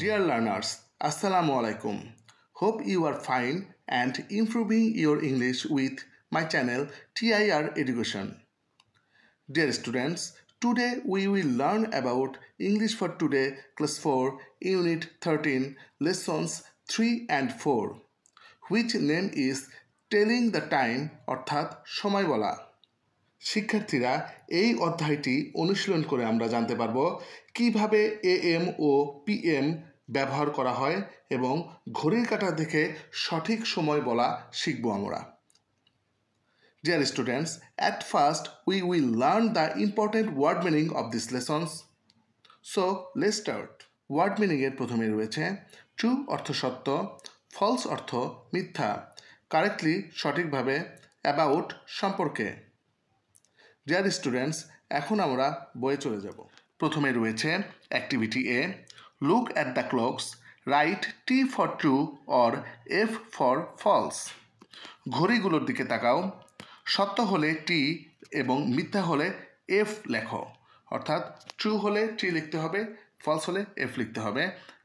Dear learners, Assalamu alaikum. Hope you are fine and improving your English with my channel TIR Education. Dear students, today we will learn about English for Today Class 4 Unit 13 Lessons 3 and 4, which name is Telling the Time অর্থাৎ সময় বলা। শিক্ষার্থীরা এই অধ্যায়টি অনুশীলন করে আমরা জানতে পারবো কিভাবে AM ও PM ব্যবহার করা হয় এবং ঘড়ির কাঁটা দেখে সঠিক সময় বলা শিখব আমরা। Dear students, at first we will learn the important word meaning of these lessons. So let's start. Word meaning এর প্রথমে রয়েছে true অর্থ সত্য, false অর্থ মিথ্যা, correctly সঠিকভাবে, about সম্পর্কে। Dear students, এখন আমরা বইয়ে চলে যাব। প্রথমে রয়েছে activity A, look at the clocks, right T for true or F for false. ঘড়িগুলোর দিকে তাকাও, সত্য হলে T এবং মিথ্যা হলে F লেখো, অর্থাৎ ট্রু হলে T লিখতে হবে, ফলস হলে F লিখতে হবে।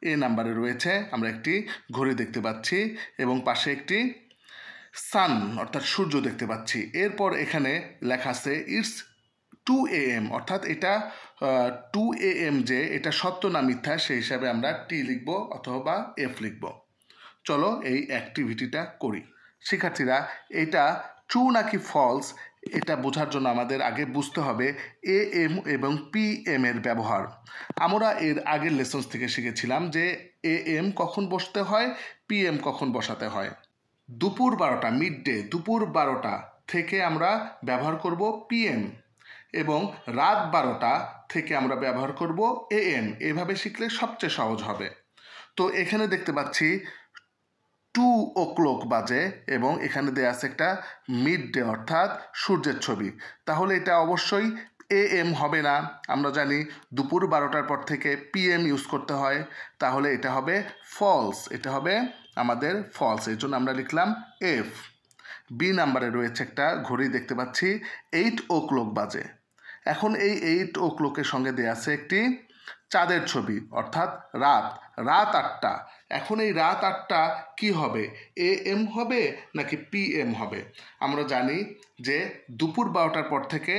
এ নাম্বারে রয়েছে আমরা একটি ঘড়ি দেখতে পাচ্ছি এবং পাশে একটি সান অর্থাৎ সূর্য দেখতে পাচ্ছি। এরপর এখানে লেখা আছে ইটস 2 AM, অর্থাৎ এটা 2 AM যে এটা সত্য না মিথ্যা সেই হিসাবে আমরা টি লিখব অথবা এফ লিখব। চলো এই অ্যাক্টিভিটিটা করি। শিক্ষার্থীরা এটা ট্রু নাকি ফলস এটা বোঝার জন্য আমাদের আগে বুঝতে হবে AM এবং PM এর ব্যবহার। আমরা এর আগের লেসন্স থেকে শিখেছিলাম যে AM কখন বসতে হয়, PM কখন বসাতে হয়। দুপুর 12টা মিড ডে দুপুর 12টা থেকে আমরা ব্যবহার করব PM এবং রাত 12টা থেকে আমরা ব্যবহার করব AM। এভাবে শিখলে সবচেয়ে সহজ হবে। তো এখানে দেখতে পাচ্ছি 2 o'clock বাজে এবং এখানে দেয়া আছে একটা মিড ডে অর্থাৎ সূর্যের ছবি, তাহলে এটা অবশ্যই AM হবে না। আমরা জানি দুপুর 12টার পর থেকে PM ইউজ করতে হয়, তাহলে এটা হবে ফলস, এটা হবে আমাদের ফলস, এই জন্য আমরা লিখলাম F। বি নাম্বারে রয়েছে একটা ঘড়ি দেখতে পাচ্ছি 8 o'clock বাজে। এখন এই 8 o'clock-এর সঙ্গে দেয়া আছে একটি চাঁদের ছবি অর্থাৎ রাত 8টা। এখন এই রাত 8টা কি হবে, AM হবে নাকি PM হবে? আমরা জানি যে দুপুর 12টার পর থেকে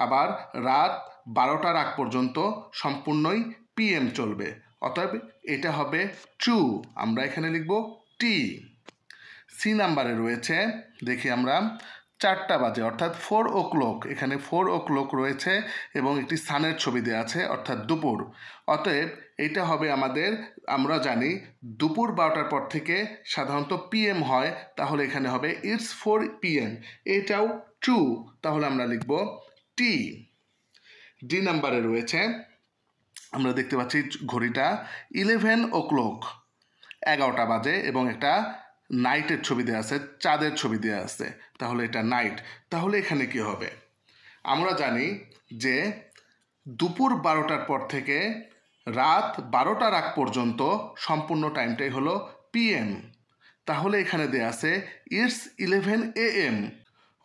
আবার রাত 12টার আগ পর্যন্ত সম্পূর্ণই PM চলবে, অতএব এটা হবে ট্রু, আমরা এখানে লিখব T। সি নাম্বারে রয়েছে দেখি আমরা 4টা বাজে অর্থাৎ 4 o'clock, এখানে 4 o'clock রয়েছে এবং একটি সানের ছবি দেওয়া আছে অর্থাৎ দুপুর, অতএব এটা হবে আমাদের, আমরা জানি দুপুর 12টার পর থেকে সাধারণত PM হয়, তাহলে এখানে হবে ইটস 4 PM, এটাও ট্রু, তাহলে আমরা লিখব T। ডি নাম্বারে রয়েছে আমরা দেখতে পাচ্ছি ঘড়িটা 11 o'clock 11টা বাজে এবং একটা নাইটের ছবি দেওয়া আছে, চাঁদের ছবি দেওয়া আছে, তাহলে এটা নাইট, তাহলে এখানে কি হবে? আমরা জানি যে দুপুর 12টার পর থেকে রাত 12টার আগ পর্যন্ত সম্পূর্ণ টাইমটাই হলো PM, তাহলে এখানে দেওয়া আছে ইটস 11 AM,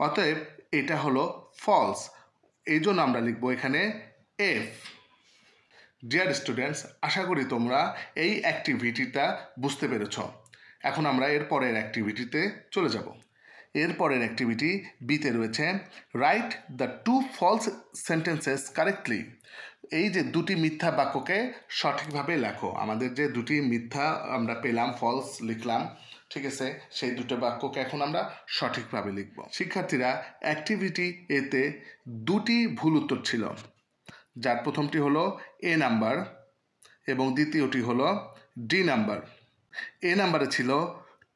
অতএব এটা হলো ফলস, এই জন্য আমরা লিখবো এখানে F। ডিয়ার স্টুডেন্টস, আশা করি তোমরা এই অ্যাক্টিভিটিটা বুঝতে পেরেছ। এখন আমরা এর পরের অ্যাক্টিভিটিতে চলে যাব। এর পরের অ্যাক্টিভিটি বিতে রয়েছে write the 2 false sentences correctly। এই যে দুটি মিথ্যা বাক্যকে সঠিকভাবে লেখো। আমাদের যে দুটি মিথ্যা আমরা পেলাম, ফলস লিখলাম, ঠিক আছে, সেই দুটো বাক্যকে এখন আমরা সঠিকভাবে লিখব। শিক্ষার্থীরা অ্যাক্টিভিটি এতে দুটি ভুল উত্তর ছিল, যার প্রথমটি হলো A নাম্বার এবং দ্বিতীয়টি হলো D নাম্বার। A নাম্বারে ছিল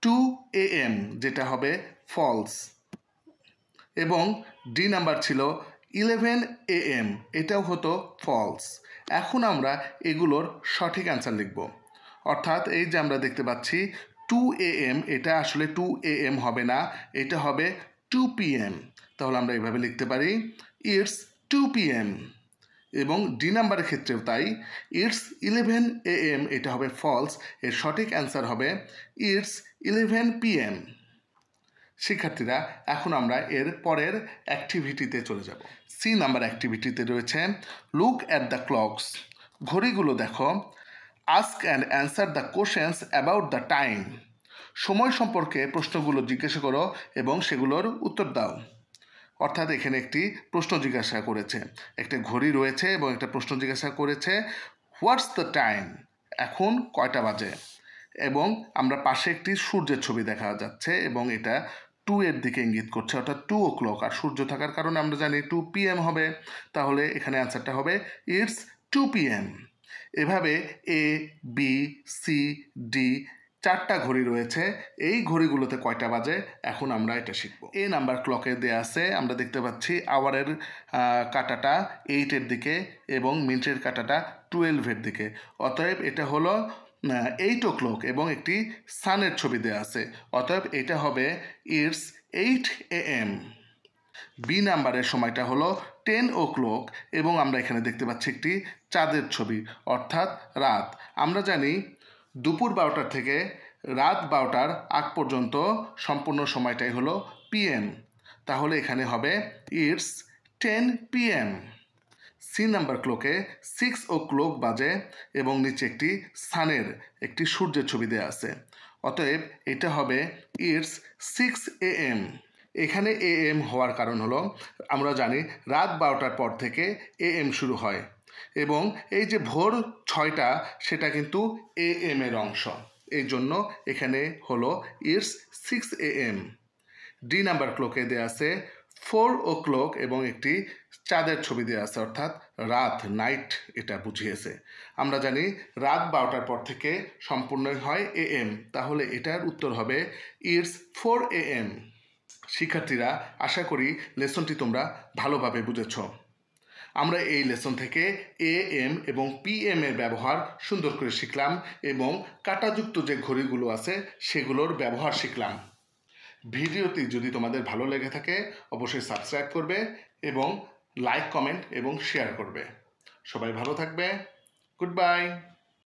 2 AM যেটা হবে ফলস এবং D নাম্বার ছিল 11 AM, এটাও হতো ফলস। এখন আমরা এগুলোর সঠিক অ্যান্সার লিখব, অর্থাৎ এই যে আমরা দেখতে পাচ্ছি 2 AM, এটা আসলে 2 AM হবে না, এটা হবে 2 PM, তাহলে আমরা এইভাবে লিখতে পারি ইটস 2 PM। এবং ডি নাম্বারের ক্ষেত্রেও তাই, ইটস 11 AM এটা হবে ফলস, এর সঠিক অ্যান্সার হবে ইটস 11 PM। শিক্ষার্থীরা এখন আমরা এর পরের অ্যাক্টিভিটিতে চলে যাব। সি নাম্বার অ্যাক্টিভিটিতে রয়েছে লুক অ্যাট দ্য ক্লকস, ঘড়িগুলো দেখো, ask and answer the questions about the time. সময় সম্পর্কে প্রশ্নগুলো জিজ্ঞাসা করো এবং সেগুলোর উত্তর দাও। অর্থাৎ এখানে একটি প্রশ্ন জিজ্ঞাসা করেছে, একটা ঘড়ি রয়েছে এবং একটা প্রশ্ন জিজ্ঞাসা করেছে, হোয়াটস দ্য টাইম, এখন কয়টা বাজে। এবং আমরা পাশে একটি সূর্যের ছবি দেখা যাচ্ছে এবং এটা 2 এর দিকে ইঙ্গিত করছে, অর্থাৎ 2 o'clock। আর সূর্য থাকার কারণে আমরা জানি 2 PM হবে, তাহলে এখানে অ্যান্সারটা হবে ইটস 2 PM। এভাবে এ, বি, সি, ডি 4টা ঘড়ি রয়েছে। এই ঘড়িগুলোতে কয়টা বাজে এখন আমরা এটা শিখব। এ নাম্বার ক্লকে দেয়া আছে, আমরা দেখতে পাচ্ছি আওয়ারের কাঁটাটা 8-এর দিকে এবং মিনিটের কাঁটাটা 12-এর দিকে। অতএব এটা হলো 8 o'clock এবং একটি সানের ছবি দেওয়া আছে, অতএব এটা হবে ইটস 8 AM। বি নাম্বারের সময়টা হলো 10 o'clock এবং আমরা এখানে দেখতে পাচ্ছি একটি চাঁদের ছবি, অর্থাৎ রাত। আমরা জানি দুপুর 12টার থেকে রাত 12টার আগ পর্যন্ত সম্পূর্ণ সময়টাই হলো PM, তাহলে এখানে হবে ইটস 10 PM। সি নাম্বার ক্লকে 6 o'clock বাজে এবং নিচে একটি সানের একটি সূর্যের ছবি দেওয়া আছে, অতএব এটা হবে ইটস 6 AM। এখানে AM হওয়ার কারণ হলো আমরা জানি রাত 12টার পর থেকে AM শুরু হয় এবং এই যে ভোর 6টা সেটা কিন্তু AM এর অংশ, এই জন্য এখানে হলো ইটস 6 AM। ডি নাম্বার ক্লকে দেওয়া আছে 4 o'clock এবং একটি চাঁদের ছবি দেওয়া আছে, অর্থাৎ রাত, নাইট এটা বুঝিয়েছে। আমরা জানি রাত 12টার পর থেকে সম্পূর্ণ হয় AM, তাহলে এটার উত্তর হবে ইটস 4 AM। শিক্ষার্থীরা, আশা করি লেসনটি তোমরা ভালোভাবে বুঝেছ। আমরা এই লেসন থেকে AM এবং PM এর ব্যবহার সুন্দর করে শিখলাম এবং কাঁটাযুক্ত যে ঘড়িগুলো আছে সেগুলোর ব্যবহার শিখলাম। ভিডিওটি যদি তোমাদের ভালো লেগে থাকে অবশ্যই সাবস্ক্রাইব করবে এবং লাইক, কমেন্ট এবং শেয়ার করবে। সবাই ভালো থাকবে। Good bye.